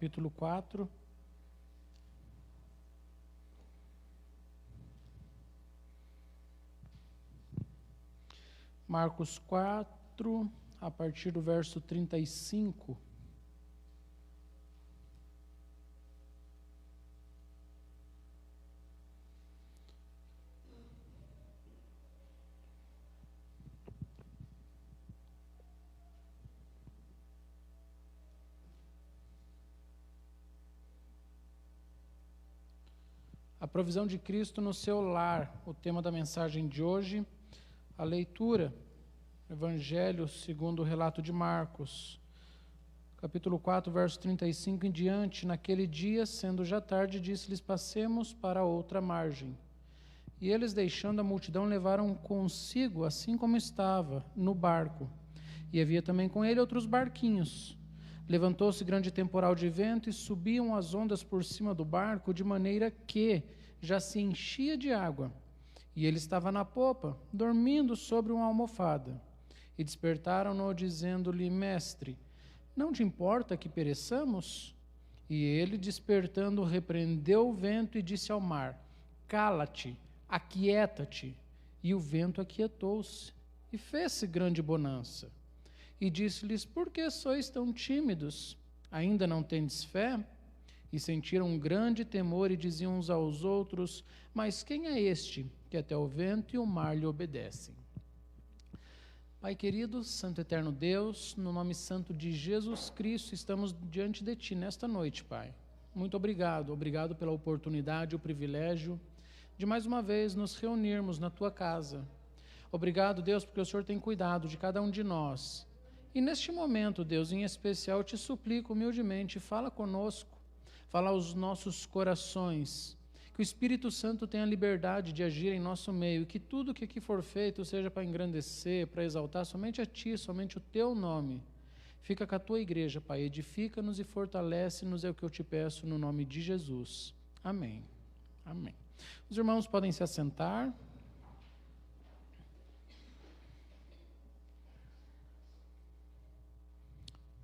capítulo 4. Marcos 4, a partir do verso 35. A provisão de Cristo no seu lar, o tema da mensagem de hoje. A leitura, Evangelho segundo o relato de Marcos, capítulo 4, verso 35 em diante. Naquele dia, sendo já tarde, disse-lhes: passemos para outra margem. E eles, deixando a multidão, levaram consigo, assim como estava, no barco. E havia também com ele outros barquinhos. Levantou-se grande temporal de vento e subiam as ondas por cima do barco, de maneira que já se enchia de água. E ele estava na popa, dormindo sobre uma almofada. E despertaram-no, dizendo-lhe: Mestre, não te importa que pereçamos? E ele, despertando, repreendeu o vento e disse ao mar: Cala-te, aquieta-te. E o vento aquietou-se, e fez-se grande bonança. E disse-lhes: Por que sois tão tímidos? Ainda não tendes fé? E sentiram um grande temor e diziam uns aos outros: Mas quem é este que até o vento e o mar lhe obedecem? Pai querido, Santo Eterno Deus, no nome santo de Jesus Cristo, estamos diante de Ti nesta noite, Pai. Muito obrigado, obrigado pela oportunidade e o privilégio de mais uma vez nos reunirmos na Tua casa. Obrigado, Deus, porque o Senhor tem cuidado de cada um de nós. E neste momento, Deus, em especial, eu te suplico humildemente, fala conosco, fala aos nossos corações, que o Espírito Santo tenha liberdade de agir em nosso meio, que tudo que aqui for feito seja para engrandecer, para exaltar somente a Ti, somente o Teu nome. Fica com a Tua igreja, Pai, edifica-nos e fortalece-nos, é o que eu te peço no nome de Jesus. Amém. Amém. Os irmãos podem se assentar.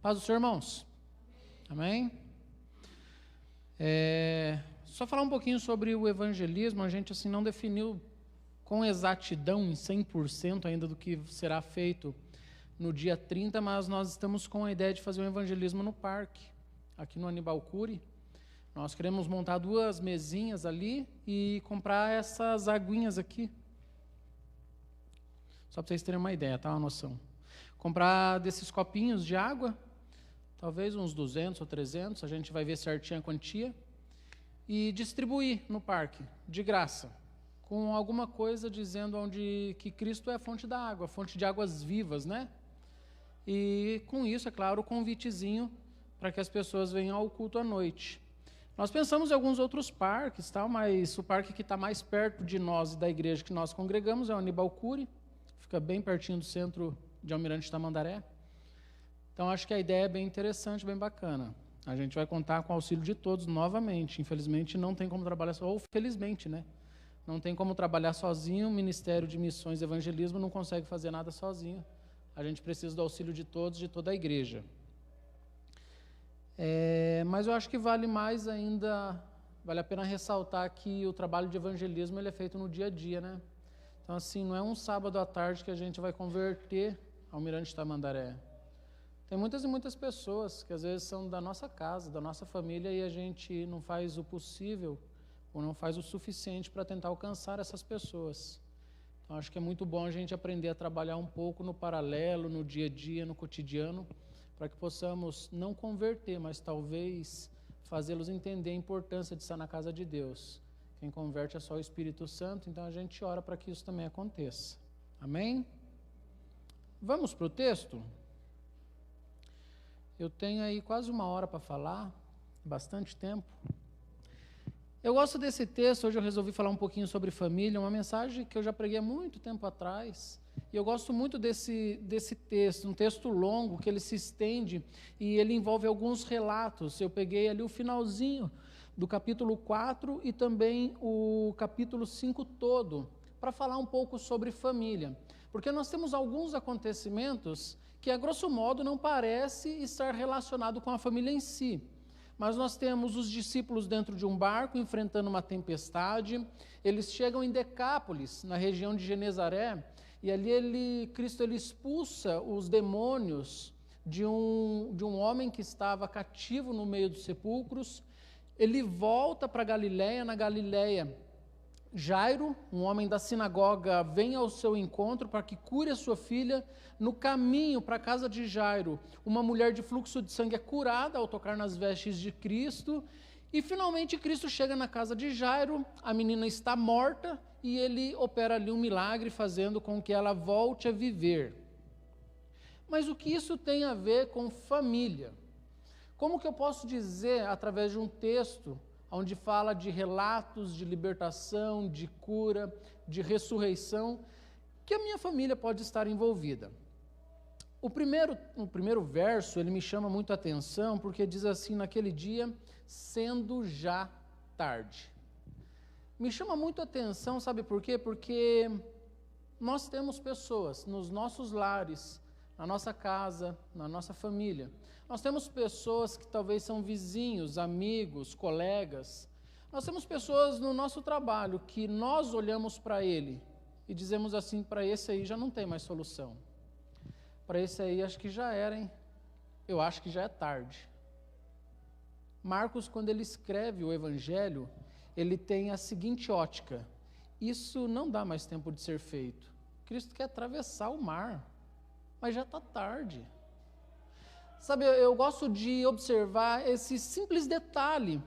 Paz do Senhor, irmãos. Amém? Só falar um pouquinho sobre o evangelismo. A gente assim não definiu com exatidão, em 100% ainda do que será feito no dia 30, mas nós estamos com a ideia de fazer um evangelismo no parque, aqui no Aníbal Cury. Nós queremos montar 2 mesinhas ali e comprar essas aguinhas aqui. Só para vocês terem uma ideia, tá? Uma noção. Comprar desses copinhos de água, talvez uns 200 ou 300, a gente vai ver certinho a quantia, e distribuir no parque, de graça, com alguma coisa dizendo que Cristo é a fonte da água, a fonte de águas vivas, né? E com isso, é claro, o convitezinho para que as pessoas venham ao culto à noite. Nós pensamos em alguns outros parques, tal, mas o parque que está mais perto de nós e da igreja que nós congregamos é o Aníbal Cury, fica bem pertinho do centro de Almirante Tamandaré. Então, acho que a ideia é bem interessante, bem bacana. A gente vai contar com o auxílio de todos novamente. Infelizmente, não tem como trabalhar só, ou felizmente, né? Não tem como trabalhar sozinho. O Ministério de Missões e Evangelismo não consegue fazer nada sozinho. A gente precisa do auxílio de todos, de toda a igreja. Mas eu acho que vale mais ainda, vale a pena ressaltar que o trabalho de evangelismo ele é feito no dia a dia, né? Então, assim, não é um sábado à tarde que a gente vai converter Almirante Tamandaré. Tem muitas e muitas pessoas que às vezes são da nossa casa, da nossa família, e a gente não faz o possível ou não faz o suficiente para tentar alcançar essas pessoas. Então, acho que é muito bom a gente aprender a trabalhar um pouco no paralelo, no dia a dia, no cotidiano, para que possamos não converter, mas talvez fazê-los entender a importância de estar na casa de Deus. Quem converte é só o Espírito Santo, então a gente ora para que isso também aconteça. Amém? Vamos para o texto? Eu tenho aí quase 1 hora para falar, bastante tempo. Eu gosto desse texto, hoje eu resolvi falar um pouquinho sobre família, uma mensagem que eu já preguei há muito tempo atrás, e eu gosto muito desse texto, um texto longo, que ele se estende, e ele envolve alguns relatos. Eu peguei ali o finalzinho do capítulo 4 e também o capítulo 5 todo, para falar um pouco sobre família. Porque nós temos alguns acontecimentos que, a grosso modo, não parece estar relacionado com a família em si. mas nós temos os discípulos dentro de um barco enfrentando uma tempestade. Eles chegam em Decápolis, na região de Genezaré, e ali Cristo expulsa os demônios de um homem que estava cativo no meio dos sepulcros. Ele volta para Galiléia. Na Galiléia, Jairo, um homem da sinagoga, vem ao seu encontro para que cure a sua filha. No caminho para a casa de Jairo, uma mulher de fluxo de sangue é curada ao tocar nas vestes de Cristo. E finalmente Cristo chega na casa de Jairo, a menina está morta e ele opera ali um milagre, fazendo com que ela volte a viver. Mas o que isso tem a ver com família? Como que eu posso dizer, através de um texto onde fala de relatos de libertação, de cura, de ressurreição, que a minha família pode estar envolvida? O primeiro verso, ele me chama muito a atenção, porque diz assim: naquele dia, sendo já tarde. Me chama muito a atenção, sabe por quê? Porque nós temos pessoas nos nossos lares, na nossa casa, na nossa família. Nós temos pessoas que talvez são vizinhos, amigos, colegas. Nós temos pessoas no nosso trabalho que nós olhamos para ele e dizemos assim: para esse aí já não tem mais solução. Para esse aí acho que já era, hein? Eu acho que já é tarde. Marcos, quando ele escreve o Evangelho, ele tem a seguinte ótica: isso não dá mais tempo de ser feito. Cristo quer atravessar o mar, mas já está tarde. Sabe, eu gosto de observar esse simples detalhe,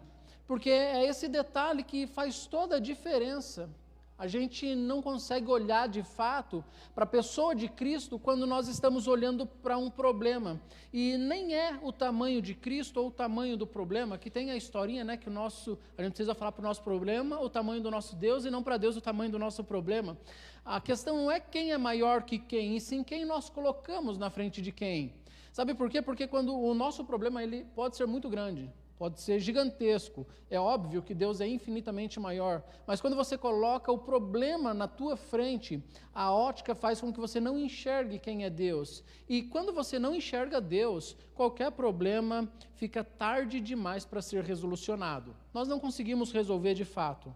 porque é esse detalhe que faz toda a diferença. A gente não consegue olhar de fato para a pessoa de Cristo quando nós estamos olhando para um problema. E nem é o tamanho de Cristo ou o tamanho do problema, que tem a historinha, né, que a gente precisa falar para o nosso problema o tamanho do nosso Deus e não para Deus o tamanho do nosso problema. A questão não é quem é maior que quem, e sim quem nós colocamos na frente de quem. Sabe por quê? Porque quando o nosso problema ele pode ser muito grande, pode ser gigantesco. É óbvio que Deus é infinitamente maior, mas quando você coloca o problema na tua frente, a ótica faz com que você não enxergue quem é Deus. E quando você não enxerga Deus, qualquer problema fica tarde demais para ser resolucionado. Nós não conseguimos resolver de fato.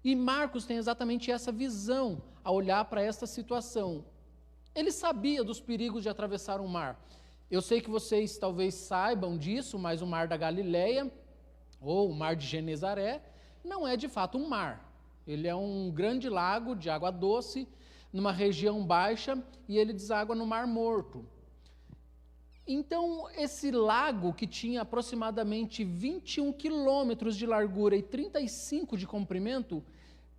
E Marcos tem exatamente essa visão ao olhar para esta situação. Ele sabia dos perigos de atravessar um mar. Eu sei que vocês talvez saibam disso, mas o mar da Galileia, ou o mar de Genezaré, não é de fato um mar. Ele é um grande lago de água doce, numa região baixa, e ele deságua no Mar Morto. Então, esse lago, que tinha aproximadamente 21 quilômetros de largura e 35 de comprimento,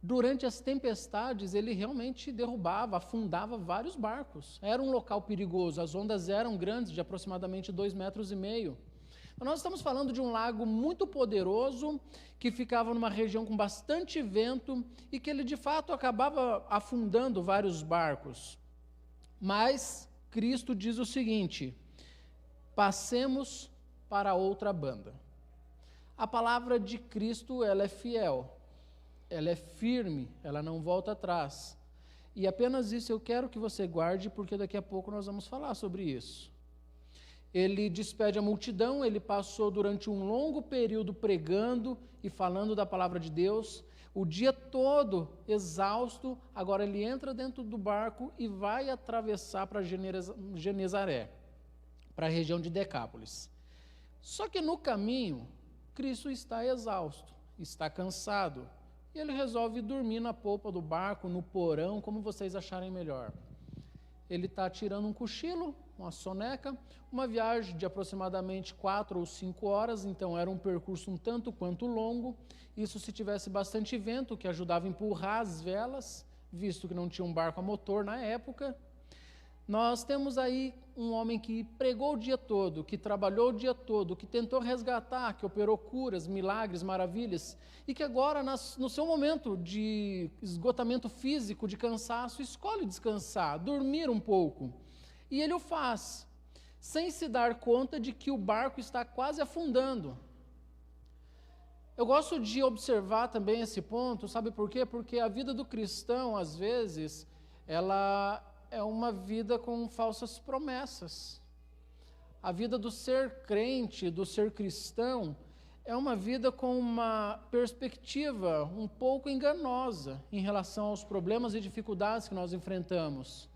durante as tempestades, ele realmente derrubava, afundava vários barcos. Era um local perigoso, as ondas eram grandes, de aproximadamente 2,5 metros. Então, nós estamos falando de um lago muito poderoso, que ficava numa região com bastante vento, e que ele, de fato, acabava afundando vários barcos. Mas, Cristo diz o seguinte: passemos para a outra banda. A palavra de Cristo, ela é fiel. Ela é firme, ela não volta atrás. E apenas isso eu quero que você guarde, porque daqui a pouco nós vamos falar sobre isso. Ele despede a multidão, ele passou durante um longo período pregando e falando da palavra de Deus, o dia todo exausto. Agora ele entra dentro do barco e vai atravessar para Genezaré, para a região de Decápolis. Só que no caminho, Cristo está exausto, está cansado. E ele resolve dormir na polpa do barco, no porão, como vocês acharem melhor. Ele está tirando um cochilo, uma soneca, uma viagem de aproximadamente 4 ou 5 horas, então era um percurso um tanto quanto longo. Isso se tivesse bastante vento, que ajudava a empurrar as velas, visto que não tinha um barco a motor na época. Nós temos aí um homem que pregou o dia todo, que trabalhou o dia todo, que tentou resgatar, que operou curas, milagres, maravilhas, e que agora, no seu momento de esgotamento físico, de cansaço, escolhe descansar, dormir um pouco. E ele o faz, sem se dar conta de que o barco está quase afundando. Eu gosto de observar também esse ponto, sabe por quê? Porque a vida do cristão, às vezes, ela é uma vida com falsas promessas. A vida do ser crente, do ser cristão, é uma vida com uma perspectiva um pouco enganosa em relação aos problemas e dificuldades que nós enfrentamos.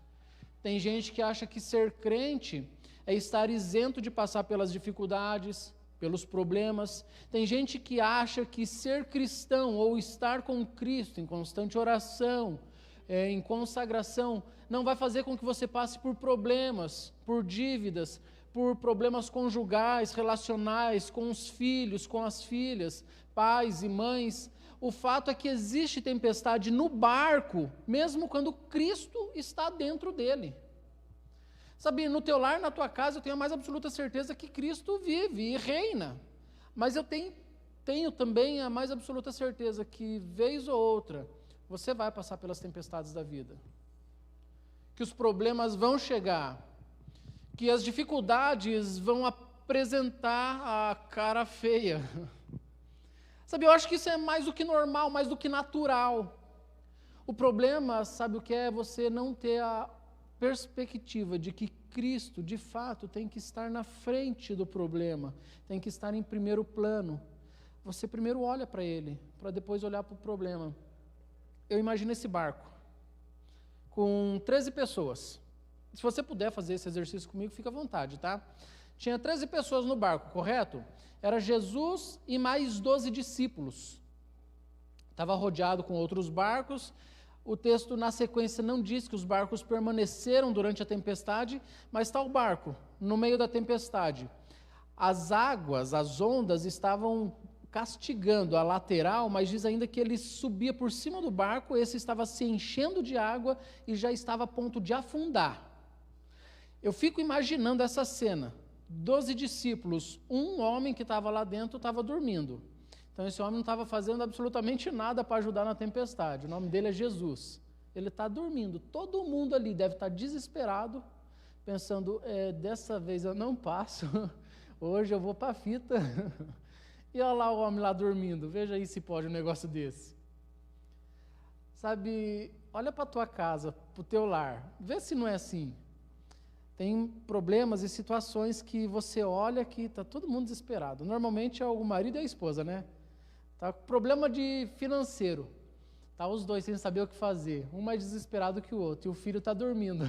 Tem gente que acha que ser crente é estar isento de passar pelas dificuldades, pelos problemas. Tem gente que acha que ser cristão ou estar com Cristo em constante oração, em consagração, não vai fazer com que você passe por problemas, por dívidas, por problemas conjugais, relacionais, com os filhos, com as filhas, pais e mães. O fato é que existe tempestade no barco, mesmo quando Cristo está dentro dele. Sabe, no teu lar, na tua casa, eu tenho a mais absoluta certeza que Cristo vive e reina. Mas eu tenho também a mais absoluta certeza que, vez ou outra, você vai passar pelas tempestades da vida. Que os problemas vão chegar. Que as dificuldades vão apresentar a cara feia. Sabe, eu acho que isso é mais do que normal, mais do que natural. O problema, sabe o que é? Você não ter a perspectiva de que Cristo, de fato, tem que estar na frente do problema, tem que estar em primeiro plano. Você primeiro olha para Ele, para depois olhar para o problema. Eu imagino esse barco, com 13 pessoas. Se você puder fazer esse exercício comigo, fica à vontade, tá? Tinha 13 pessoas no barco, correto? Era Jesus e mais 12 discípulos. Estava rodeado com outros barcos. O texto, na sequência, não diz que os barcos permaneceram durante a tempestade, mas está o barco no meio da tempestade. As águas, as ondas estavam castigando a lateral, mas diz ainda que ele subia por cima do barco, esse estava se enchendo de água e já estava a ponto de afundar. Eu fico imaginando essa cena. 12 discípulos, um homem que estava lá dentro estava dormindo. Então esse homem não estava fazendo absolutamente nada para ajudar na tempestade. O nome dele é Jesus. Ele está dormindo. Todo mundo ali deve estar desesperado, pensando, dessa vez eu não passo, hoje eu vou para a fita. E olha lá o homem lá dormindo. Veja aí se pode um negócio desse. Sabe, olha para a tua casa, para o teu lar. Vê se não é assim. Tem problemas e situações que você olha que está todo mundo desesperado. Normalmente é o marido e a esposa, né? Tá com problema de financeiro. Tá os dois sem saber o que fazer. Um mais desesperado que o outro. E o filho está dormindo.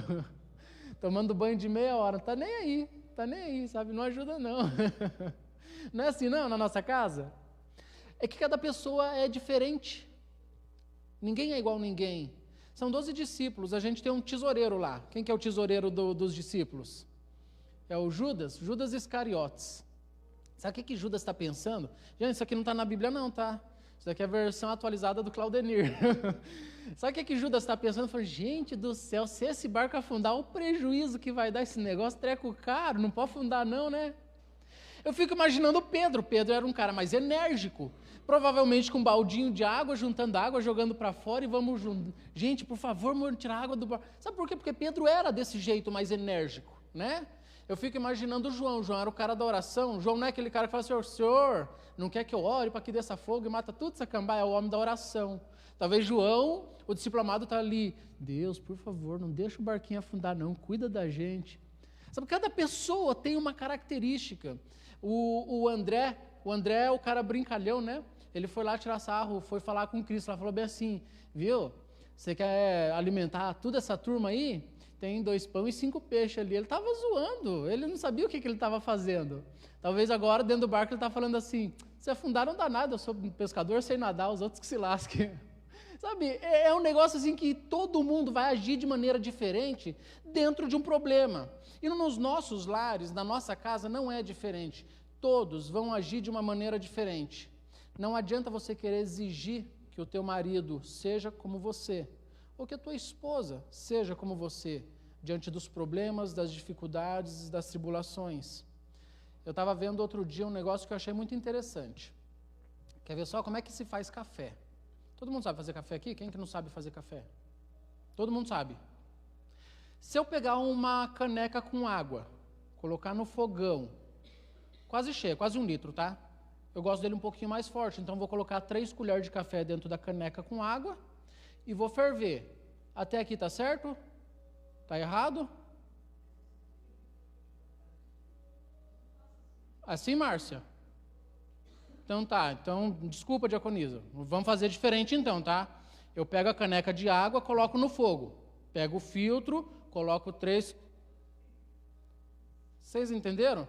Tomando banho de meia hora. Tá nem aí, sabe? Não ajuda não. Não é assim não, na nossa casa? É que cada pessoa é diferente. Ninguém é igual a ninguém. São 12 discípulos, a gente tem um tesoureiro lá. Quem que é o tesoureiro dos discípulos? É o Judas, Judas Iscariotes. Sabe o que Judas está pensando? Gente, isso aqui não está na Bíblia não, tá? Isso aqui é a versão atualizada do Claudenir. Sabe o que Judas está pensando? Falei, gente do céu, se esse barco afundar, o prejuízo que vai dar esse negócio, treco caro, não pode afundar não, né? Eu fico imaginando o Pedro. Pedro era um cara mais enérgico, provavelmente com um baldinho de água, juntando água, jogando para fora e vamos junto. Gente, por favor, vamos tirar água do barco. Sabe por quê? Porque Pedro era desse jeito mais enérgico, né? Eu fico imaginando o João. João era o cara da oração. João não é aquele cara que fala, Senhor, não quer que eu ore para que desça fogo e mata tudo essa cambaia? É o homem da oração. Talvez João, o discípulo amado, está ali. Deus, por favor, não deixa o barquinho afundar não, cuida da gente. Sabe, cada pessoa tem uma característica. O André é o cara brincalhão, né? Ele foi lá tirar sarro, foi falar com Cristo, ela falou bem assim, viu, você quer alimentar toda essa turma aí? Tem 2 pães e 5 peixes ali. Ele estava zoando, ele não sabia o que ele estava fazendo. Talvez agora, dentro do barco, ele está falando assim, se afundar não dá nada, eu sou um pescador, sei nadar, os outros que se lasquem. Sabe, é um negócio assim que todo mundo vai agir de maneira diferente dentro de um problema. E nos nossos lares, na nossa casa, não é diferente. Todos vão agir de uma maneira diferente. Não adianta você querer exigir que o teu marido seja como você, ou que a tua esposa seja como você, diante dos problemas, das dificuldades, das tribulações. Eu estava vendo outro dia um negócio que eu achei muito interessante. Quer ver só como é que se faz café? Todo mundo sabe fazer café aqui? Quem que não sabe fazer café? Todo mundo sabe. Se eu pegar uma caneca com água, colocar no fogão, quase cheia, quase 1 litro, tá? Eu gosto dele um pouquinho mais forte, então vou colocar 3 colheres de café dentro da caneca com água e vou ferver. Até aqui tá certo? Tá errado? Assim, Márcia? Então tá, então desculpa, diaconisa, vamos fazer diferente então, tá? Eu pego a caneca de água, coloco no fogo. Pego o filtro, coloco 3. Vocês entenderam?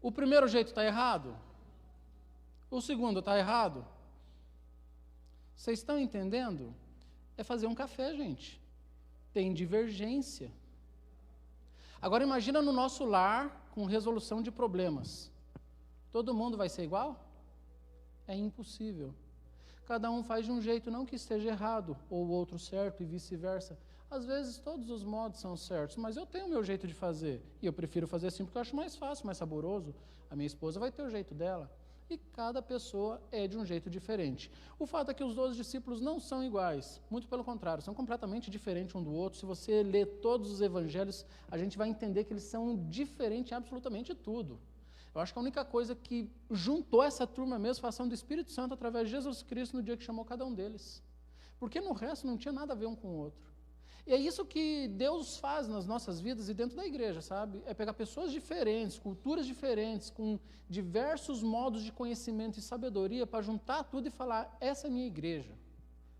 O primeiro jeito está errado? O segundo está errado? Vocês estão entendendo? É fazer um café, gente. Tem divergência. Agora imagina no nosso lar com resolução de problemas. Todo mundo vai ser igual? É impossível. Cada um faz de um jeito, não que esteja errado, ou o outro certo e vice-versa. Às vezes todos os modos são certos, mas eu tenho o meu jeito de fazer. E eu prefiro fazer assim porque eu acho mais fácil, mais saboroso. A minha esposa vai ter o jeito dela. E cada pessoa é de um jeito diferente. O fato é que os 12 discípulos não são iguais, muito pelo contrário, são completamente diferentes um do outro. Se você ler todos os evangelhos, a gente vai entender que eles são diferentes em absolutamente tudo. Eu acho que a única coisa que juntou essa turma mesmo foi a ação do Espírito Santo através de Jesus Cristo no dia que chamou cada um deles. Porque no resto não tinha nada a ver um com o outro. E é isso que Deus faz nas nossas vidas e dentro da igreja, sabe? É pegar pessoas diferentes, culturas diferentes, com diversos modos de conhecimento e sabedoria para juntar tudo e falar, essa é a minha igreja,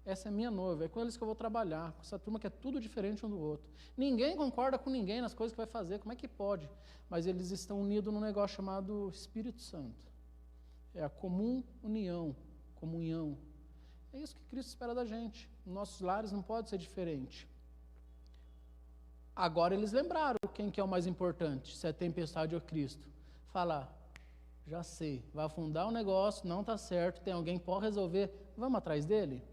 essa é a minha noiva, é com eles que eu vou trabalhar, com essa turma que é tudo diferente um do outro. Ninguém concorda com ninguém nas coisas que vai fazer, como é que pode? Mas eles estão unidos num negócio chamado Espírito Santo. É a comum união, comunhão. É isso que Cristo espera da gente. Nossos lares não pode ser diferente. Agora eles lembraram quem que é o mais importante, se é a tempestade ou Cristo. Fala, já sei, vai afundar o negócio, não está certo, tem alguém que pode resolver, vamos atrás dele?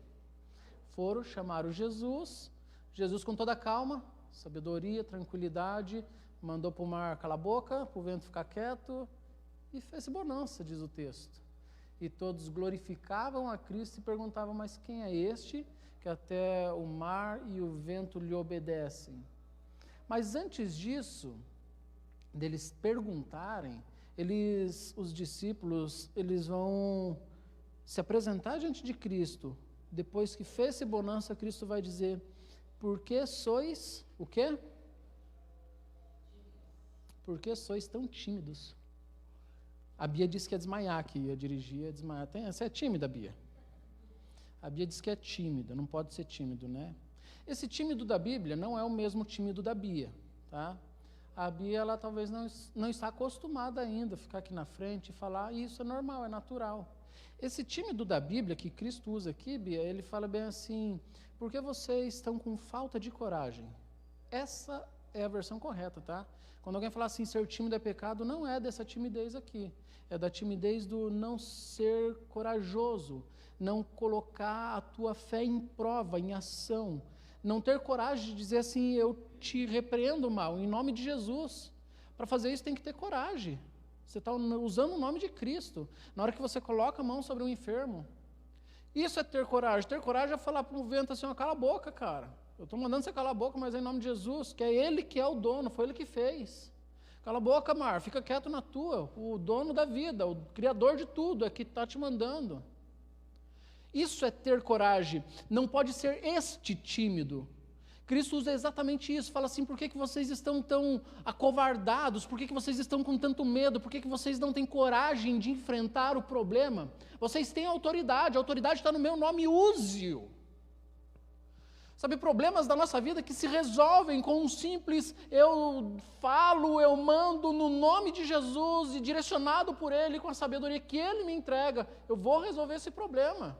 Foram, chamaram Jesus, Jesus com toda calma, sabedoria, tranquilidade, mandou para o mar calar a boca, para o vento ficar quieto, e fez bonança, diz o texto. E todos glorificavam a Cristo e perguntavam, mas quem é este que até o mar e o vento lhe obedecem? Mas antes disso, deles perguntarem, os discípulos, eles vão se apresentar diante de Cristo. Depois que fez-se bonança, Cristo vai dizer, por que sois, o quê? Por que sois tão tímidos? A Bia disse que ia desmaiar, que ia dirigir, ia desmaiar. Você é tímida, Bia? A Bia disse que é tímida, não pode ser tímido, né? Esse tímido da Bíblia não é o mesmo tímido da Bia, tá? A Bia, ela talvez não está acostumada ainda a ficar aqui na frente e falar, isso é normal, é natural. Esse tímido da Bíblia, que Cristo usa aqui, Bia, ele fala bem assim, por que vocês estão com falta de coragem? Essa é a versão correta, tá? Quando alguém fala assim, ser tímido é pecado, não é dessa timidez aqui. É da timidez do não ser corajoso, não colocar a tua fé em prova, em ação, não ter coragem de dizer assim, eu te repreendo mal, em nome de Jesus. Para fazer isso tem que ter coragem. Você está usando o nome de Cristo. Na hora que você coloca a mão sobre um enfermo. Isso é ter coragem. Ter coragem é falar para o vento assim, cala a boca, cara. Eu estou mandando você calar a boca, mas é em nome de Jesus, que é Ele que é o dono, foi Ele que fez. Cala a boca, Mar, fica quieto na tua. O dono da vida, o Criador de tudo, é que está te mandando. Isso é ter coragem, não pode ser este tímido. Cristo usa exatamente isso, fala assim, por que vocês estão tão acovardados, por que vocês estão com tanto medo, por que vocês não têm coragem de enfrentar o problema? Vocês têm autoridade, a autoridade está no meu nome, use-o. Sabe, problemas da nossa vida que se resolvem com um simples, eu falo, eu mando no nome de Jesus e direcionado por Ele, com a sabedoria que Ele me entrega, eu vou resolver esse problema.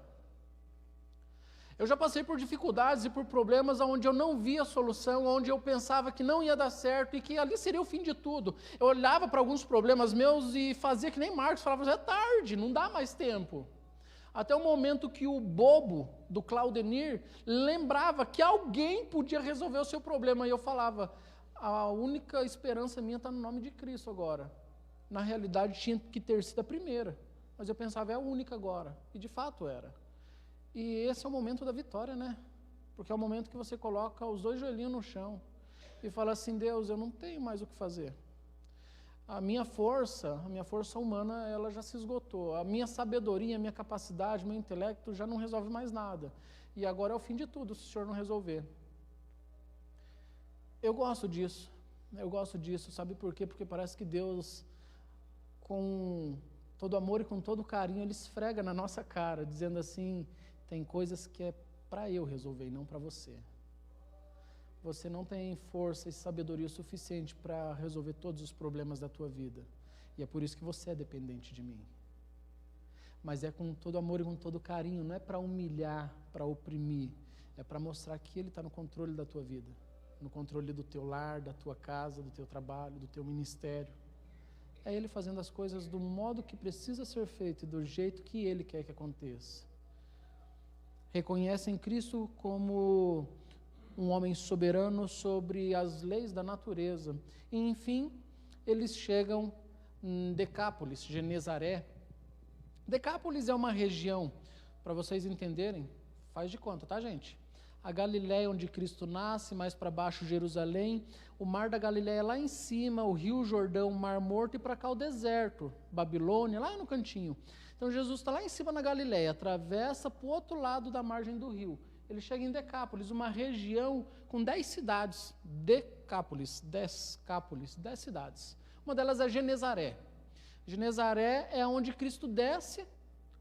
Eu já passei por dificuldades e por problemas onde eu não via solução, onde eu pensava que não ia dar certo e que ali seria o fim de tudo. Eu olhava para alguns problemas meus e fazia que nem Marcos, falava, é tarde, não dá mais tempo. Até o momento que o bobo do Claudenir lembrava que alguém podia resolver o seu problema. E eu falava, a única esperança minha está no nome de Cristo agora. Na realidade tinha que ter sido a primeira, mas eu pensava, é a única agora. E de fato era. E esse é o momento da vitória, né? Porque é o momento que você coloca os dois joelhinhos no chão e fala assim, Deus, eu não tenho mais o que fazer. A minha força humana, ela já se esgotou. A minha sabedoria, a minha capacidade, meu intelecto já não resolve mais nada. E agora é o fim de tudo, se o Senhor não resolver. Eu gosto disso, sabe por quê? Porque parece que Deus, com todo amor e com todo carinho, ele esfrega na nossa cara, dizendo assim: tem coisas que é para eu resolver e não para você. Você não tem força e sabedoria suficiente para resolver todos os problemas da tua vida. E é por isso que você é dependente de mim. Mas é com todo amor e com todo carinho, não é para humilhar, para oprimir, é para mostrar que Ele está no controle da tua vida, no controle do teu lar, da tua casa, do teu trabalho, do teu ministério. É Ele fazendo as coisas do modo que precisa ser feito e do jeito que Ele quer que aconteça. Reconhecem Cristo como um homem soberano sobre as leis da natureza. E, enfim, eles chegam em Decápolis, Genezaré. Decápolis é uma região, para vocês entenderem, faz de conta, tá, gente? A Galiléia, onde Cristo nasce, mais para baixo Jerusalém, o mar da Galiléia lá em cima, o rio Jordão, o Mar Morto, e para cá o deserto, Babilônia, lá no cantinho. Então Jesus está lá em cima na Galiléia, atravessa para o outro lado da margem do rio. Ele chega em Decápolis, uma região com 10 cidades. Decápolis, 10 cidades. Uma delas é Genezaré. Genezaré é onde Cristo desce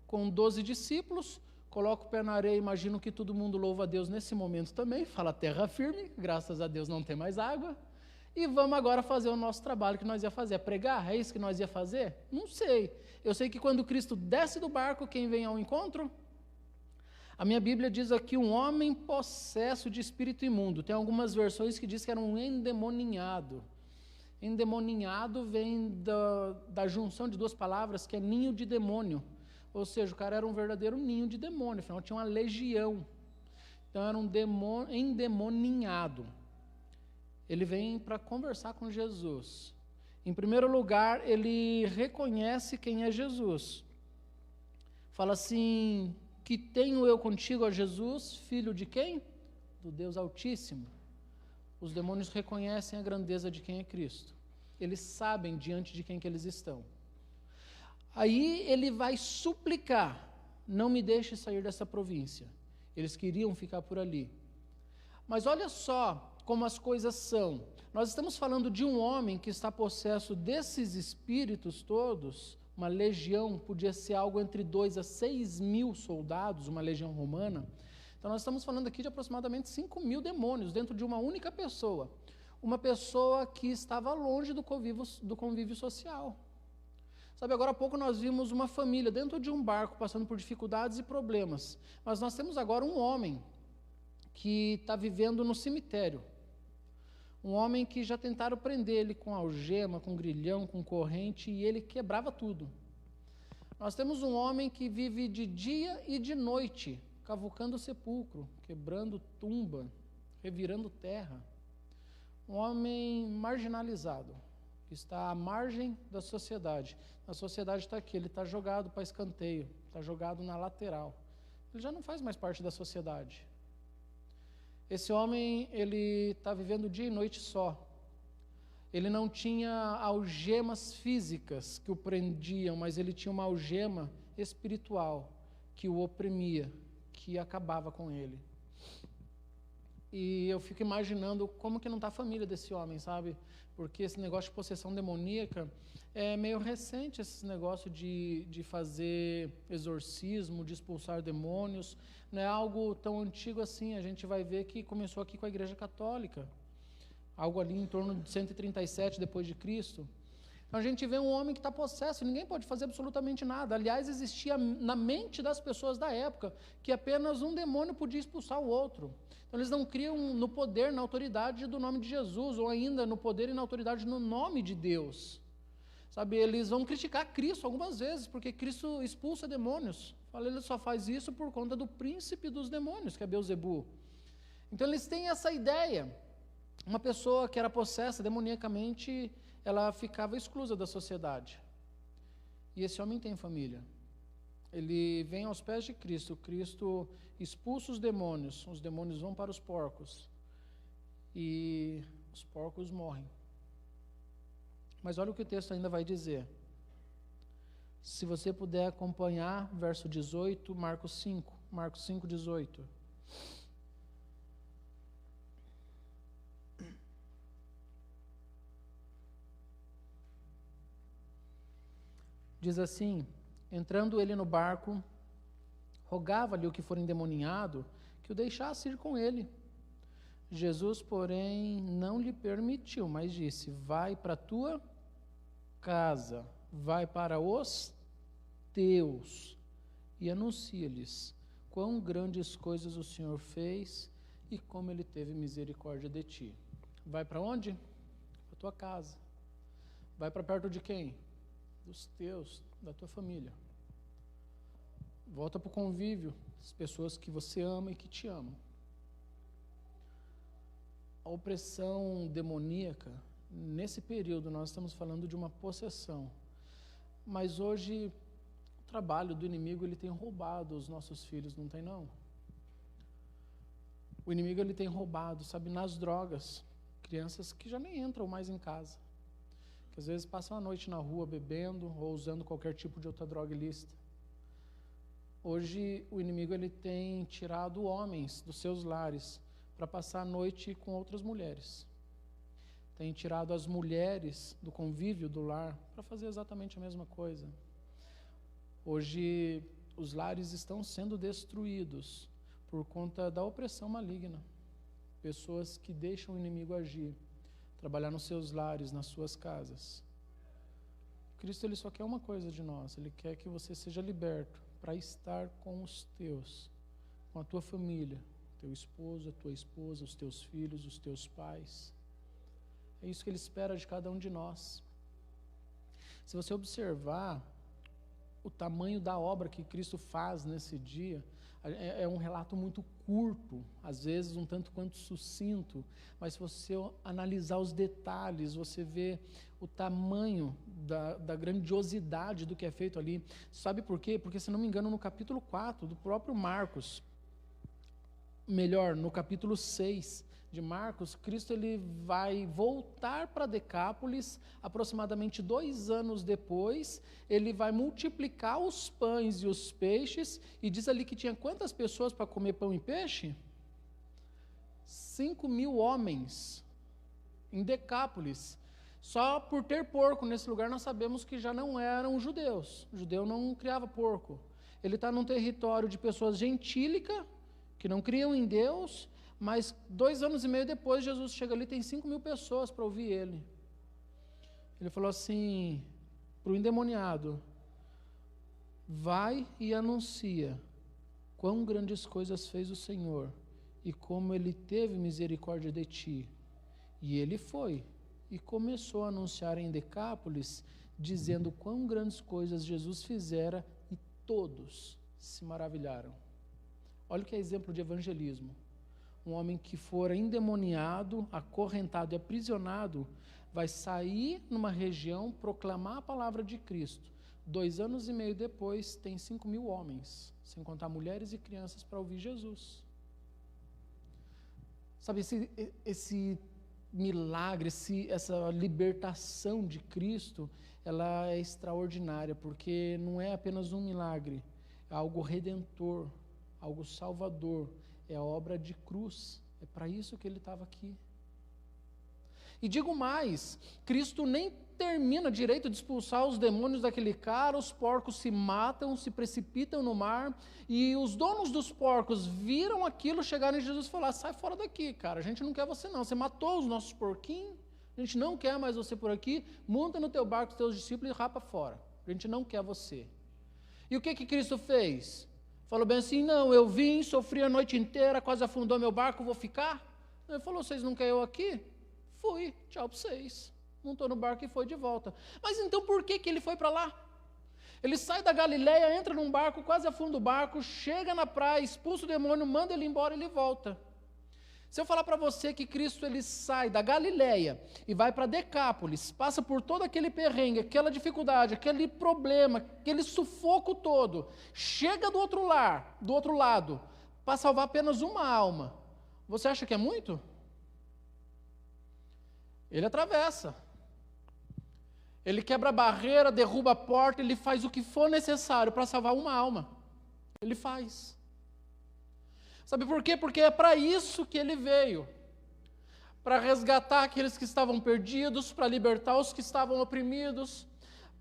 com 12 discípulos, coloca o pé na areia, imagino que todo mundo louva a Deus nesse momento também, fala terra firme, graças a Deus não tem mais água, e vamos agora fazer o nosso trabalho que nós ia fazer, pregar, é isso que nós ia fazer? Não sei, eu sei que quando Cristo desce do barco, quem vem ao encontro? A minha Bíblia diz aqui um homem possesso de espírito imundo, tem algumas versões que diz que era um endemoninhado. Endemoninhado vem da junção de duas palavras, que é ninho de demônio. Ou seja, o cara era um verdadeiro ninho de demônio, afinal tinha uma legião. Então era um endemoninhado. Ele vem para conversar com Jesus. Em primeiro lugar, ele reconhece quem é Jesus. Fala assim: que tenho eu contigo, ó Jesus, filho de quem? Do Deus Altíssimo. Os demônios reconhecem a grandeza de quem é Cristo. Eles sabem diante de quem que eles estão. Aí ele vai suplicar: não me deixe sair dessa província. Eles queriam ficar por ali. Mas olha só como as coisas são. Nós estamos falando de um homem que está possesso desses espíritos todos. Uma legião, podia ser algo entre 2 a 6 mil soldados, uma legião romana. Então nós estamos falando aqui de aproximadamente 5 mil demônios dentro de uma única pessoa. Uma pessoa que estava longe do convívio social. Sabe, agora há pouco nós vimos uma família dentro de um barco passando por dificuldades e problemas. Mas nós temos agora um homem que está vivendo no cemitério. Um homem que já tentaram prender ele com algema, com grilhão, com corrente, e ele quebrava tudo. Nós temos um homem que vive de dia e de noite, cavucando sepulcro, quebrando tumba, revirando terra. Um homem marginalizado, que está à margem da sociedade. A sociedade está aqui, ele está jogado para escanteio, está jogado na lateral. Ele já não faz mais parte da sociedade. Esse homem, ele está vivendo dia e noite só. Ele não tinha algemas físicas que o prendiam, mas ele tinha uma algema espiritual que o oprimia, que acabava com ele. E eu fico imaginando como que não está a família desse homem, sabe? Porque esse negócio de possessão demoníaca é meio recente, esse negócio de fazer exorcismo, de expulsar demônios. Não é algo tão antigo assim, a gente vai ver que começou aqui com a Igreja Católica. Algo ali em torno de 137 depois de Cristo. Então a gente vê um homem que está possesso, ninguém pode fazer absolutamente nada. Aliás, existia na mente das pessoas da época que apenas um demônio podia expulsar o outro. Então eles não criam no poder, na autoridade do nome de Jesus, ou ainda no poder e na autoridade no nome de Deus. Sabe, eles vão criticar Cristo algumas vezes, porque Cristo expulsa demônios. Ele só faz isso por conta do príncipe dos demônios, que é Beelzebu. Então eles têm essa ideia. Uma pessoa que era possessa demoniacamente, ela ficava exclusa da sociedade. E esse homem tem família. Ele vem aos pés de Cristo. Cristo expulsa os demônios vão para os porcos. E os porcos morrem. Mas olha o que o texto ainda vai dizer. Se você puder acompanhar, verso 18, Marcos 5, 18. Diz assim: entrando ele no barco, rogava-lhe o que for endemoniado que o deixasse ir com ele. Jesus, porém, não lhe permitiu, mas disse: vai para a tua casa, vai para os teus e anuncia-lhes quão grandes coisas o Senhor fez e como ele teve misericórdia de ti. Vai para onde? Para a tua casa. Vai para perto de quem? Dos teus, da tua família. Volta para o convívio, das pessoas que você ama e que te amam. A opressão demoníaca, nesse período nós estamos falando de uma possessão. Mas hoje o trabalho do inimigo, ele tem roubado os nossos filhos, não tem não? O inimigo, ele tem roubado, sabe, nas drogas, crianças que já nem entram mais em casa, que às vezes passam a noite na rua bebendo ou usando qualquer tipo de outra droga ilícita. Hoje o inimigo, ele tem tirado homens dos seus lares para passar a noite com outras mulheres. Tem tirado as mulheres do convívio do lar para fazer exatamente a mesma coisa. Hoje os lares estão sendo destruídos por conta da opressão maligna. Pessoas que deixam o inimigo agir, trabalhar nos seus lares, nas suas casas. Cristo, ele só quer uma coisa de nós: ele quer que você seja liberto para estar com os teus, com a tua família, teu esposo, a tua esposa, os teus filhos, os teus pais. É isso que ele espera de cada um de nós. Se você observar o tamanho da obra que Cristo faz nesse dia, é um relato muito curto, às vezes um tanto quanto sucinto, mas se você analisar os detalhes, você vê o tamanho da grandiosidade do que é feito ali. Sabe por quê? Porque, se não me engano, no capítulo 4 do próprio Marcos, melhor, no capítulo 6 de Marcos, Cristo, ele vai voltar para Decápolis aproximadamente 2 anos depois. Ele vai multiplicar os pães e os peixes, e diz ali que tinha quantas pessoas para comer pão e peixe? 5.000 homens em Decápolis. Só por ter porco nesse lugar nós sabemos que já não eram judeus. O judeu não criava porco. Ele está num território de pessoas gentílicas, que não criam em Deus, mas 2 anos e meio depois, Jesus chega ali, tem 5.000 pessoas para ouvir ele. Ele falou assim para o endemoniado: vai e anuncia quão grandes coisas fez o Senhor e como ele teve misericórdia de ti. E ele foi e começou a anunciar em Decápolis, dizendo quão grandes coisas Jesus fizera, e todos se maravilharam. Olha o que é exemplo de evangelismo. Um homem que fora endemoniado, acorrentado e aprisionado, vai sair numa região, proclamar a palavra de Cristo. 2 anos e meio depois, tem 5.000 homens, sem contar mulheres e crianças, para ouvir Jesus. Sabe, esse milagre, essa libertação de Cristo, ela é extraordinária, porque não é apenas um milagre, é algo redentor, algo salvador, é a obra de cruz, é para isso que ele estava aqui. E digo mais, Cristo nem termina direito de expulsar os demônios daquele cara, os porcos se matam, se precipitam no mar, e os donos dos porcos viram aquilo, chegaram em Jesus e falaram: sai fora daqui, cara, a gente não quer você não, você matou os nossos porquinhos, a gente não quer mais você por aqui, monta no teu barco os teus discípulos e rapa fora, a gente não quer você. E o que Cristo fez? Falou bem assim: não, eu vim, sofri a noite inteira, quase afundou meu barco, vou ficar? Ele falou: vocês não querem eu aqui? Fui, tchau para vocês. Montou no barco e foi de volta. Mas então por que ele foi para lá? Ele sai da Galileia, entra num barco, quase afunda o barco, chega na praia, expulsa o demônio, manda ele embora e ele volta. Se eu falar para você que Cristo, ele sai da Galileia e vai para Decápolis, passa por todo aquele perrengue, aquela dificuldade, aquele problema, aquele sufoco todo, chega do outro lado, para salvar apenas uma alma, você acha que é muito? Ele atravessa. Ele quebra a barreira, derruba a porta, ele faz o que for necessário para salvar uma alma. Ele faz. Sabe por quê? Porque é para isso que ele veio. Para resgatar aqueles que estavam perdidos, para libertar os que estavam oprimidos,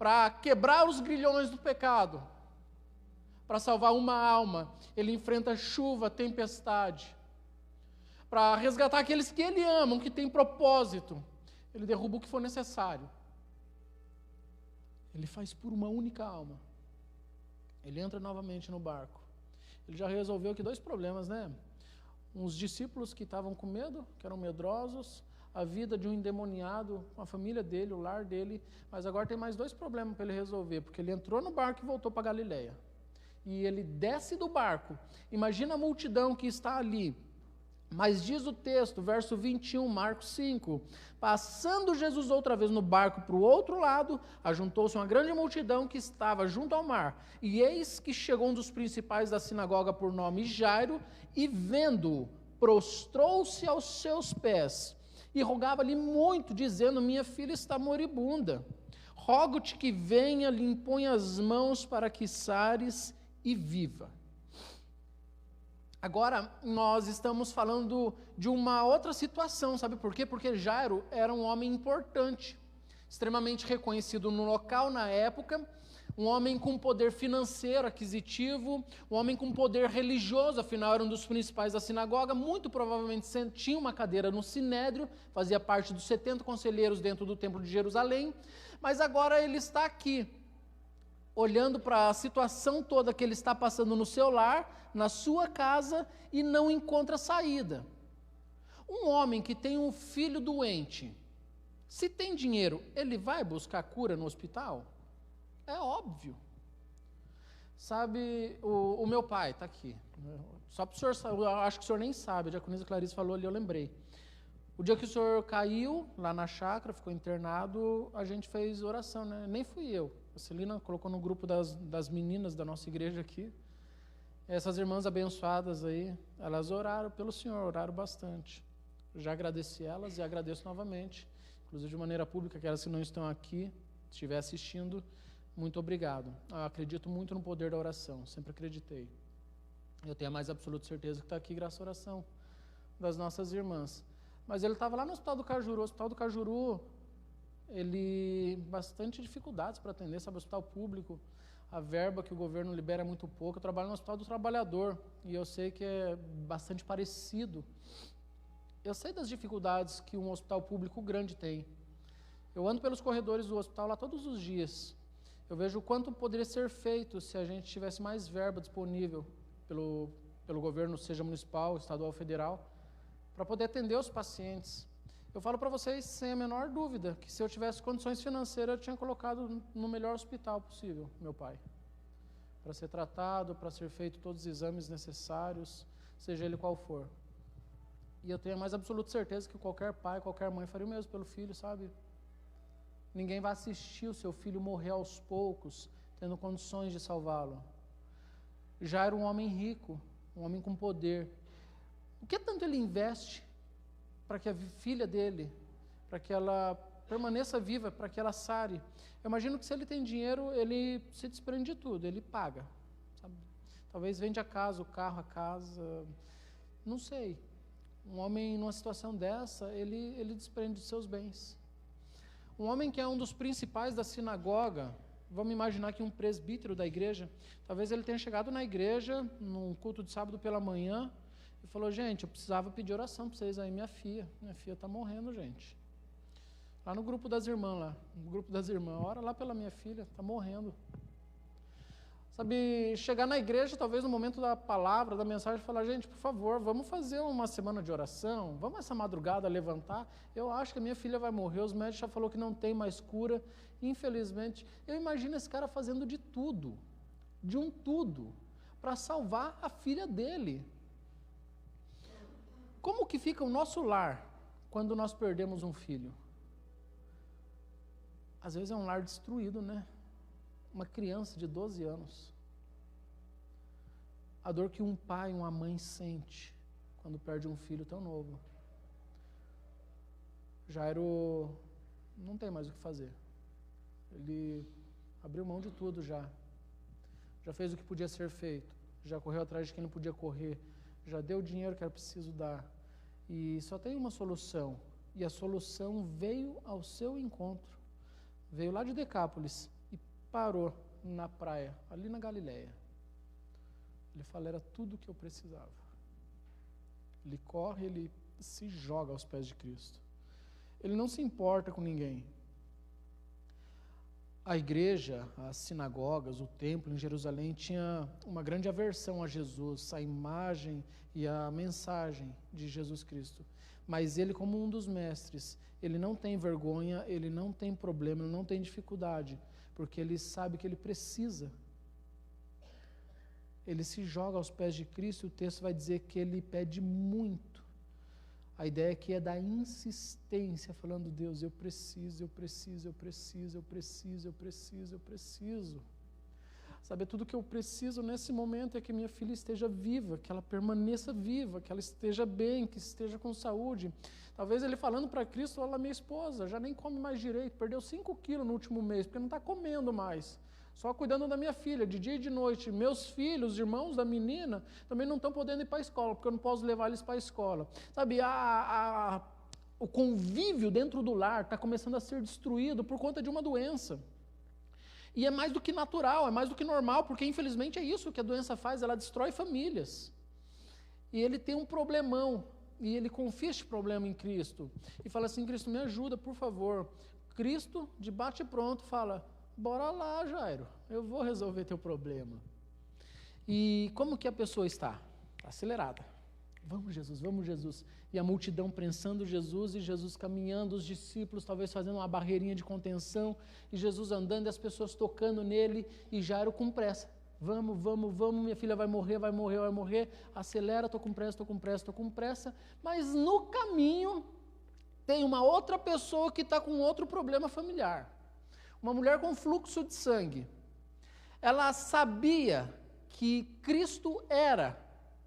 para quebrar os grilhões do pecado, para salvar uma alma. Ele enfrenta chuva, tempestade, para resgatar aqueles que ele ama, que tem propósito. Ele derruba o que for necessário. Ele faz por uma única alma. Ele entra novamente no barco. Ele já resolveu aqui 2 problemas, né? Uns discípulos que estavam com medo, que eram medrosos, a vida de um endemoniado, com a família dele, o lar dele, mas agora tem mais 2 problemas para ele resolver, porque ele entrou no barco e voltou para Galileia. E ele desce do barco. Imagina a multidão que está ali. Mas diz o texto, verso 21, Marcos 5, passando Jesus outra vez no barco para o outro lado, ajuntou-se uma grande multidão que estava junto ao mar. E eis que chegou um dos principais da sinagoga por nome Jairo, e vendo-o, prostrou-se aos seus pés, e rogava-lhe muito, dizendo, minha filha está moribunda. Rogo-te que venha, lhe impõe as mãos para que sares e viva. Agora, nós estamos falando de uma outra situação, sabe por quê? Porque Jairo era um homem importante, extremamente reconhecido no local, na época, um homem com poder financeiro, aquisitivo, um homem com poder religioso, afinal era um dos principais da sinagoga, muito provavelmente tinha uma cadeira no Sinédrio, fazia parte dos 70 conselheiros dentro do Templo de Jerusalém, mas agora ele está aqui, olhando para a situação toda que ele está passando no seu lar, na sua casa, e não encontra saída. Um homem que tem um filho doente, se tem dinheiro, ele vai buscar cura no hospital? É óbvio. Sabe, o meu pai está aqui. Só para o senhor saber, eu acho que o senhor nem sabe, a diaconisa Clarice falou ali, eu lembrei. O dia que o senhor caiu lá na chácara, ficou internado, a gente fez oração, né? Nem fui eu. A Celina colocou no grupo das meninas da nossa igreja aqui. Essas irmãs abençoadas aí, elas oraram pelo Senhor, oraram bastante. Já agradeci elas e agradeço novamente, inclusive de maneira pública, aquelas que não estão aqui, se estiver assistindo, muito obrigado. Eu acredito muito no poder da oração, sempre acreditei. Eu tenho a mais absoluta certeza que está aqui graças à oração das nossas irmãs. Mas ele estava lá no Hospital do Cajuru. O Hospital do Cajuru, ele bastante dificuldades para atender, sabe, o hospital público, a verba que o governo libera é muito pouco. Eu trabalho no Hospital do Trabalhador e eu sei que é bastante parecido. Eu sei das dificuldades que um hospital público grande tem. Eu ando pelos corredores do hospital lá todos os dias. Eu vejo o quanto poderia ser feito se a gente tivesse mais verba disponível pelo governo, seja municipal, estadual ou federal, para poder atender os pacientes. Eu falo para vocês, sem a menor dúvida, que se eu tivesse condições financeiras, eu tinha colocado no melhor hospital possível, meu pai, para ser tratado, para ser feito todos os exames necessários, seja ele qual for. E eu tenho a mais absoluta certeza que qualquer pai, qualquer mãe faria o mesmo pelo filho, sabe? Ninguém vai assistir o seu filho morrer aos poucos, tendo condições de salvá-lo. Já era um homem rico, um homem com poder. O que tanto ele investe para que a filha dele, para que ela permaneça viva, para que ela sare? Eu imagino que se ele tem dinheiro, ele se desprende de tudo, ele paga. Sabe? Talvez vende a casa, o carro, a casa, não sei. Um homem numa situação dessa, ele desprende de seus bens. Um homem que é um dos principais da sinagoga, vamos imaginar que um presbítero da igreja, talvez ele tenha chegado na igreja, num culto de sábado pela manhã, e falou, gente, eu precisava pedir oração para vocês aí, minha filha está morrendo, gente. Lá no grupo das irmãs, ora lá pela minha filha, está morrendo. Sabe, chegar na igreja, talvez no momento da palavra, da mensagem, falar, gente, por favor, vamos fazer uma semana de oração, vamos essa madrugada levantar, eu acho que a minha filha vai morrer, os médicos já falaram que não tem mais cura, infelizmente. Eu imagino esse cara fazendo de tudo, para salvar a filha dele. Como que fica o nosso lar quando nós perdemos um filho? Às vezes é um lar destruído, né? Uma criança de 12 anos. A dor que um pai e uma mãe sente quando perde um filho tão novo. Jairo não tem mais o que fazer. Ele abriu mão de tudo já. Já fez o que podia ser feito. Já correu atrás de quem não podia correr. Já deu o dinheiro que era preciso dar. E só tem uma solução. E a solução veio ao seu encontro. Veio lá de Decápolis e parou na praia, ali na Galileia. Ele fala, era tudo o que eu precisava. Ele corre, ele se joga aos pés de Cristo. Ele não se importa com ninguém. A igreja, as sinagogas, o templo em Jerusalém tinha uma grande aversão a Jesus, a imagem e a mensagem de Jesus Cristo. Mas ele, como um dos mestres, ele não tem vergonha, ele não tem problema, ele não tem dificuldade, porque ele sabe que ele precisa. Ele se joga aos pés de Cristo e o texto vai dizer que ele pede muito. A ideia aqui é da insistência, falando, Deus, eu preciso. Sabe, tudo que eu preciso nesse momento é que minha filha esteja viva, que ela permaneça viva, que ela esteja bem, que esteja com saúde. Talvez ele falando para Cristo, olha, minha esposa já nem come mais direito, perdeu 5 quilos no último mês, porque não está comendo mais. Só cuidando da minha filha, de dia e de noite. Meus filhos, irmãos da menina, também não estão podendo ir para a escola, porque eu não posso levar eles para a escola. Sabe, o convívio dentro do lar está começando a ser destruído por conta de uma doença. E é mais do que natural, é mais do que normal, porque infelizmente é isso que a doença faz, ela destrói famílias. E ele tem um problemão, e ele confia este problema em Cristo. E fala assim, Cristo, me ajuda, por favor. Cristo, de bate pronto, fala, bora lá, Jairo, eu vou resolver teu problema. E como que a pessoa está? Acelerada. Vamos, Jesus. E a multidão prensando Jesus, e Jesus caminhando, os discípulos talvez fazendo uma barreirinha de contenção, e Jesus andando e as pessoas tocando nele, e Jairo com pressa. Vamos, minha filha vai morrer. Acelera, estou com pressa. Mas no caminho tem uma outra pessoa que está com outro problema familiar. Uma mulher com fluxo de sangue. Ela sabia que Cristo era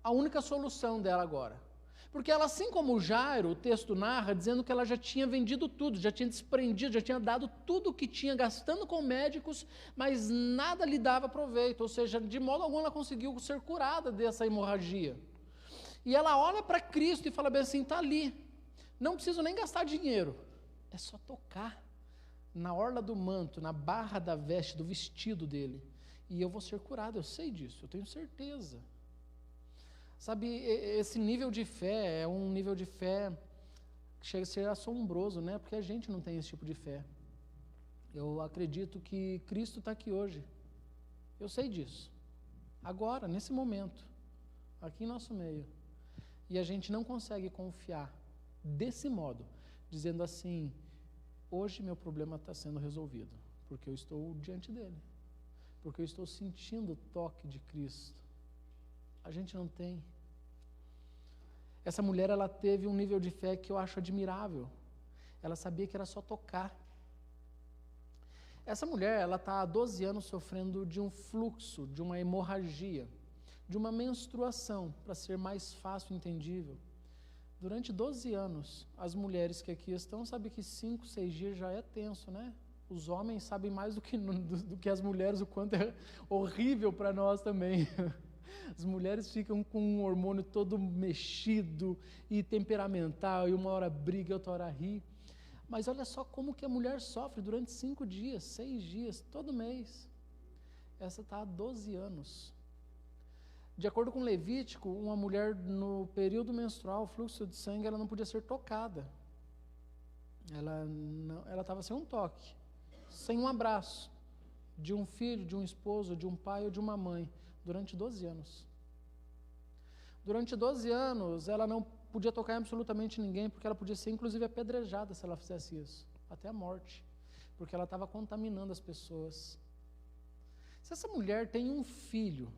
a única solução dela agora. Porque ela, assim como Jairo, o texto narra, dizendo que ela já tinha vendido tudo, já tinha desprendido, já tinha dado tudo o que tinha, gastando com médicos, mas nada lhe dava proveito, ou seja, de modo algum ela conseguiu ser curada dessa hemorragia. E ela olha para Cristo e fala bem assim, está ali, não preciso nem gastar dinheiro, é só tocar na orla do manto, na barra da veste, do vestido dele, e eu vou ser curado, eu sei disso, eu tenho certeza. Sabe, esse nível de fé é um nível de fé que chega a ser assombroso, né? Porque a gente não tem esse tipo de fé. Eu acredito que Cristo está aqui hoje. Eu sei disso. Agora, nesse momento, aqui em nosso meio. E a gente não consegue confiar desse modo, dizendo assim, hoje meu problema está sendo resolvido, porque eu estou diante dele, porque eu estou sentindo o toque de Cristo. A gente não tem. Essa mulher, ela teve um nível de fé que eu acho admirável. Ela sabia que era só tocar. Essa mulher, ela está há 12 anos sofrendo de um fluxo, de uma hemorragia, de uma menstruação, para ser mais fácil e entendível. Durante 12 anos, as mulheres que aqui estão sabem que 5, 6 dias já é tenso, né? Os homens sabem mais do que as mulheres, o quanto é horrível para nós também. As mulheres ficam com um hormônio todo mexido e temperamental, e uma hora briga, outra hora ri. Mas olha só como que a mulher sofre durante 5 dias, 6 dias, todo mês. Essa está há 12 anos. De acordo com Levítico, uma mulher no período menstrual, fluxo de sangue, ela não podia ser tocada. Ela estava sem um toque, sem um abraço de um filho, de um esposo, de um pai ou de uma mãe, durante 12 anos. Durante 12 anos, ela não podia tocar em absolutamente ninguém, porque ela podia ser, inclusive, apedrejada se ela fizesse isso, até a morte, porque ela estava contaminando as pessoas. Se essa mulher tem um filho,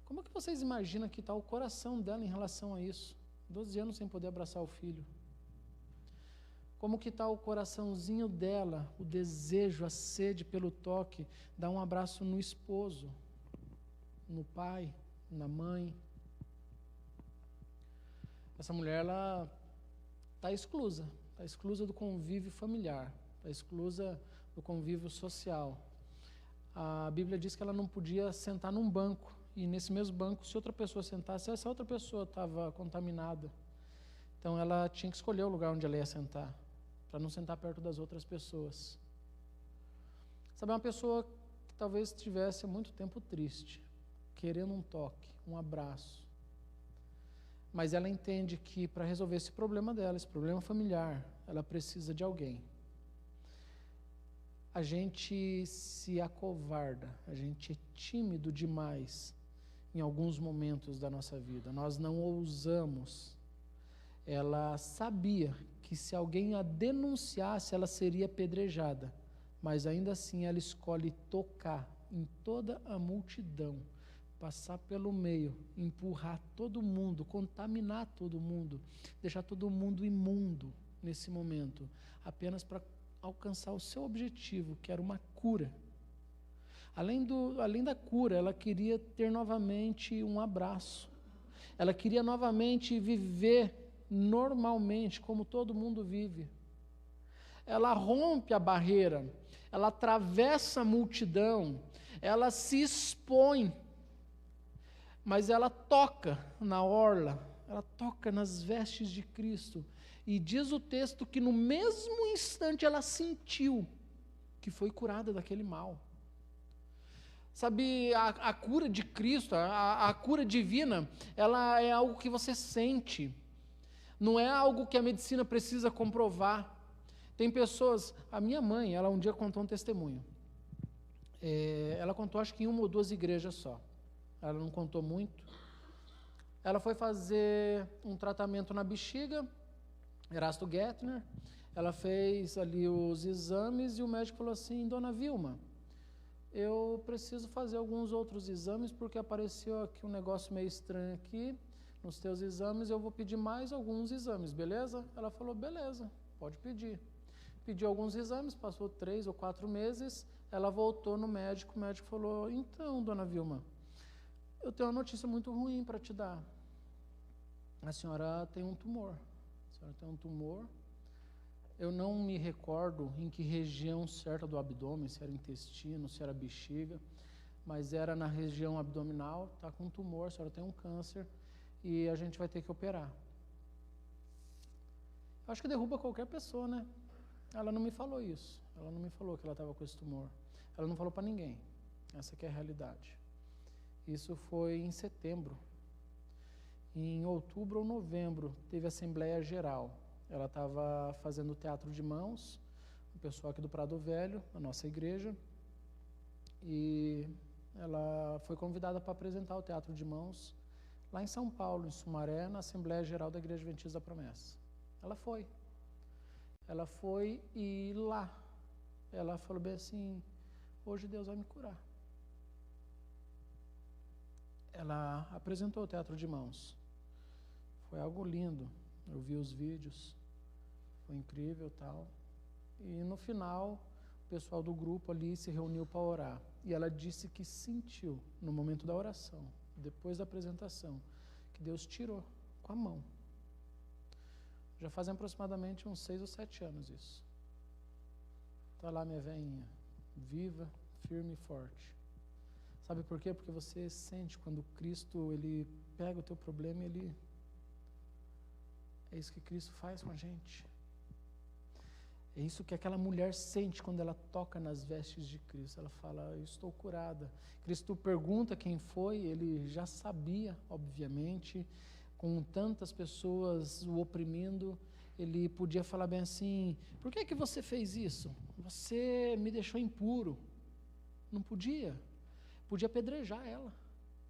como é que vocês imaginam que está o coração dela em relação a isso? 12 anos sem poder abraçar o filho. Como que está o coraçãozinho dela, o desejo, a sede pelo toque, dar um abraço no esposo, no pai, na mãe. Essa mulher, ela está exclusa do convívio familiar, está exclusa do convívio social. A Bíblia diz que ela não podia sentar num banco, e nesse mesmo banco, se outra pessoa sentasse, essa outra pessoa estava contaminada. Então ela tinha que escolher o lugar onde ela ia sentar, para não sentar perto das outras pessoas. Sabe, uma pessoa que talvez estivesse há muito tempo triste, querendo um toque, um abraço, mas ela entende que para resolver esse problema dela, esse problema familiar, ela precisa de alguém. A gente se acovarda, a gente é tímido demais em alguns momentos da nossa vida, nós não ousamos. Ela sabia que se alguém a denunciasse, ela seria apedrejada, mas ainda assim ela escolhe tocar em toda a multidão, passar pelo meio, empurrar todo mundo, contaminar todo mundo, deixar todo mundo imundo nesse momento, apenas para alcançar o seu objetivo, que era uma cura. Além da cura, ela queria ter novamente um abraço. Ela queria novamente viver normalmente, como todo mundo vive. Ela rompe a barreira, ela atravessa a multidão, ela se expõe, mas ela toca na orla, ela toca nas vestes de Cristo. E diz o texto que no mesmo instante ela sentiu que foi curada daquele mal. Sabe, a cura de Cristo, a cura divina, ela é algo que você sente. Não é algo que a medicina precisa comprovar. Tem pessoas, a minha mãe, ela um dia contou um testemunho. Ela contou acho que em uma ou duas igrejas só. Ela não contou muito. Ela foi fazer um tratamento na bexiga, Erasto Gettner, ela fez ali os exames e o médico falou assim: Dona Vilma, eu preciso fazer alguns outros exames porque apareceu aqui um negócio meio estranho aqui nos teus exames, eu vou pedir mais alguns exames, beleza? Ela falou, beleza, pode pedir. Pediu alguns exames, passou 3 ou 4 meses, ela voltou no médico, o médico falou, então, Dona Vilma, eu tenho uma notícia muito ruim para te dar. A senhora tem um tumor. A senhora tem um tumor. Eu não me recordo em que região certa do abdômen, se era intestino, se era bexiga, mas era na região abdominal, está com um tumor, a senhora tem um câncer e a gente vai ter que operar. Acho que derruba qualquer pessoa, né? Ela não me falou isso. Ela não me falou que ela estava com esse tumor. Ela não falou para ninguém. Essa que é a realidade. Isso foi em setembro. Em outubro ou novembro, teve Assembleia Geral. Ela estava fazendo teatro de mãos, o pessoal aqui do Prado Velho, a nossa igreja, e ela foi convidada para apresentar o teatro de mãos lá em São Paulo, em Sumaré, na Assembleia Geral da Igreja Adventista da Promessa. Ela foi. Ela foi e lá, ela falou bem assim, hoje Deus vai me curar. Ela apresentou o teatro de mãos. Foi algo lindo. Eu vi os vídeos. Foi incrível, tal. E no final, o pessoal do grupo ali se reuniu para orar. E ela disse que sentiu, no momento da oração, depois da apresentação, que Deus tirou com a mão. Já fazem aproximadamente uns 6 ou 7 anos isso. Está lá minha velhinha, viva, firme e forte. Sabe por quê? Porque você sente quando Cristo, ele pega o teu problema e ele... É isso que Cristo faz com a gente. É isso que aquela mulher sente quando ela toca nas vestes de Cristo. Ela fala, eu estou curada. Cristo pergunta quem foi, ele já sabia, obviamente, com tantas pessoas o oprimindo, ele podia falar bem assim, por que você fez isso? Você me deixou impuro. Não podia. Podia apedrejar ela.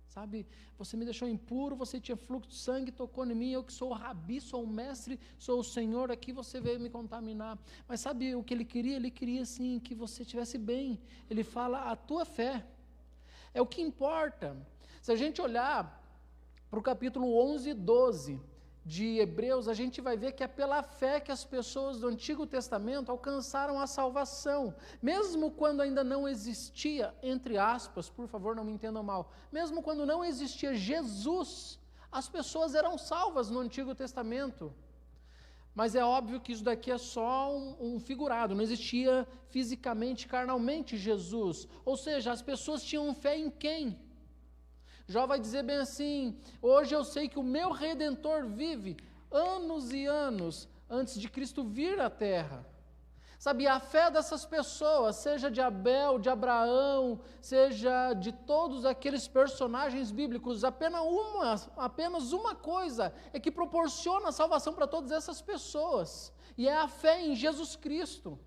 Sabe, você me deixou impuro, você tinha fluxo de sangue, tocou em mim, eu que sou o rabi, sou o mestre, sou o Senhor, aqui você veio me contaminar. Mas sabe o que ele queria? Ele queria sim que você estivesse bem. Ele fala, a tua fé é o que importa. Se a gente olhar para o capítulo 11 e 12 de Hebreus, a gente vai ver que é pela fé que as pessoas do Antigo Testamento alcançaram a salvação, mesmo quando ainda não existia, entre aspas, por favor não me entendam mal, mesmo quando não existia Jesus, as pessoas eram salvas no Antigo Testamento, mas é óbvio que isso daqui é só um figurado, não existia fisicamente, carnalmente Jesus, ou seja, as pessoas tinham fé em quem? Jó vai dizer bem assim, hoje eu sei que o meu Redentor vive anos e anos antes de Cristo vir à terra. Sabe, a fé dessas pessoas, seja de Abel, de Abraão, seja de todos aqueles personagens bíblicos, apenas uma coisa é que proporciona a salvação para todas essas pessoas, e é a fé em Jesus Cristo.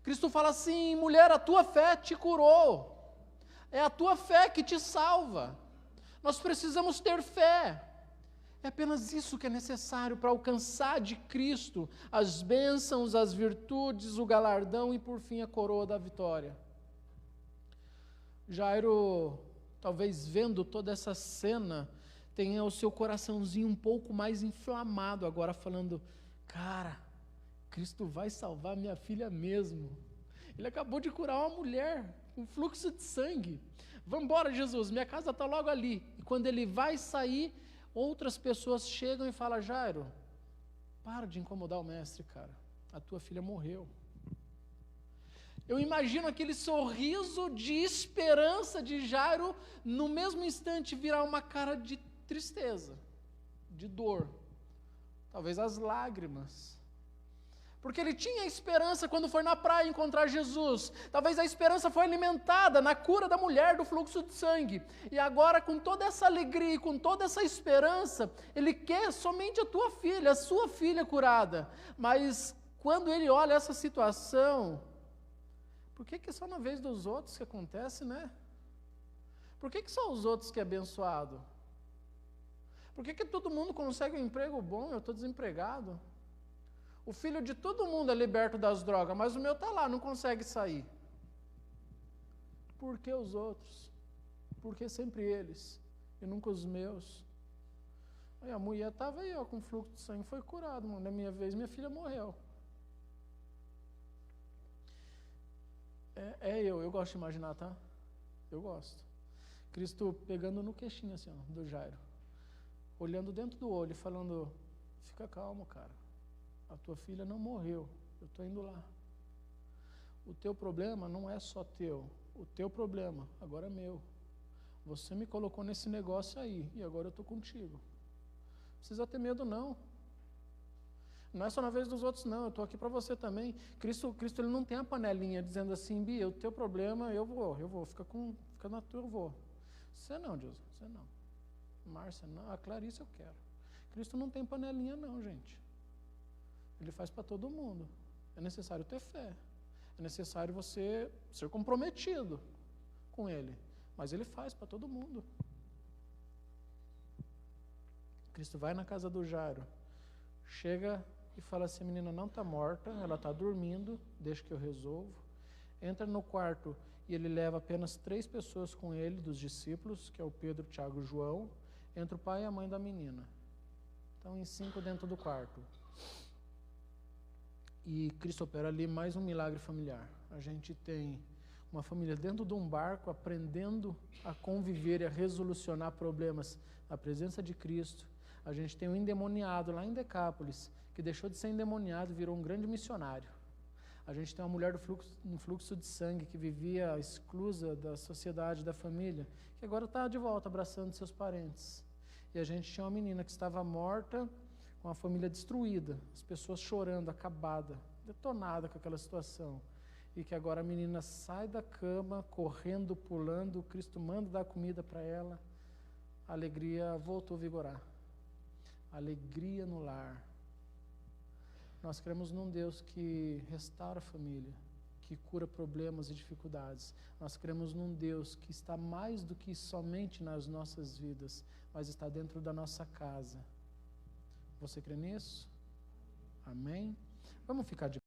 Cristo fala assim: mulher, a tua fé te curou, é a tua fé que te salva. Nós precisamos ter fé. É apenas isso que é necessário para alcançar de Cristo as bênçãos, as virtudes, o galardão e, por fim, a coroa da vitória. Jairo, talvez vendo toda essa cena, tenha o seu coraçãozinho um pouco mais inflamado agora, falando: cara, Cristo vai salvar minha filha mesmo. Ele acabou de curar uma mulher com fluxo de sangue. Vamos embora, Jesus, minha casa está logo ali. E quando ele vai sair, outras pessoas chegam e falam: Jairo, para de incomodar o mestre, cara. A tua filha morreu. Eu imagino aquele sorriso de esperança de Jairo, no mesmo instante virar uma cara de tristeza, de dor. Talvez as lágrimas. Porque ele tinha esperança quando foi na praia encontrar Jesus. Talvez a esperança foi alimentada na cura da mulher do fluxo de sangue. E agora, com toda essa alegria e com toda essa esperança, ele quer somente a tua filha, a sua filha curada. Mas quando ele olha essa situação, por que é só na vez dos outros que acontece, né? Por que só os outros que é abençoado? Por que todo mundo consegue um emprego bom e eu estou desempregado? O filho de todo mundo é liberto das drogas, mas o meu está lá, não consegue sair. Por que os outros? Por que sempre eles e nunca os meus? Aí a mulher estava aí, ó, com fluxo de sangue, foi curado, mano. Na minha vez, minha filha morreu. Eu gosto de imaginar, tá? Eu gosto. Cristo pegando no queixinho assim, ó, do Jairo, olhando dentro do olho e falando: fica calmo, cara. A tua filha não morreu, eu estou indo lá. O teu problema não é só teu, o teu problema agora é meu. Você me colocou nesse negócio aí, e agora eu estou contigo. Não precisa ter medo não. Não é só na vez dos outros não, eu estou aqui para você também. Cristo ele não tem a panelinha dizendo assim: Bia, o teu problema eu vou, fica na tua, eu vou. Você não, Jesus, você não. Márcia, não, a Clarice eu quero. Cristo não tem panelinha não, gente. Ele faz para todo mundo. É necessário ter fé. É necessário você ser comprometido com Ele. Mas Ele faz para todo mundo. Cristo vai na casa do Jairo, chega e fala assim: a menina não está morta, ela está dormindo, deixa que eu resolvo. Entra no quarto e ele leva apenas 3 pessoas com ele, dos discípulos, que é o Pedro, Tiago e João. Entra o pai e a mãe da menina. Então, em 5 dentro do quarto. E Cristo opera ali mais um milagre familiar. A gente tem uma família dentro de um barco, aprendendo a conviver e a resolucionar problemas na presença de Cristo. A gente tem um endemoniado lá em Decápolis, que deixou de ser endemoniado e virou um grande missionário. A gente tem uma mulher no fluxo de sangue, que vivia exclusa da sociedade, da família, que agora está de volta abraçando seus parentes. E a gente tinha uma menina que estava morta, com a família destruída, as pessoas chorando, acabada, detonada com aquela situação. E que agora a menina sai da cama, correndo, pulando, Cristo manda dar comida para ela, a alegria voltou a vigorar. Alegria no lar. Nós cremos num Deus que restaura a família, que cura problemas e dificuldades. Nós cremos num Deus que está mais do que somente nas nossas vidas, mas está dentro da nossa casa. Você crê nisso? Amém? Vamos ficar de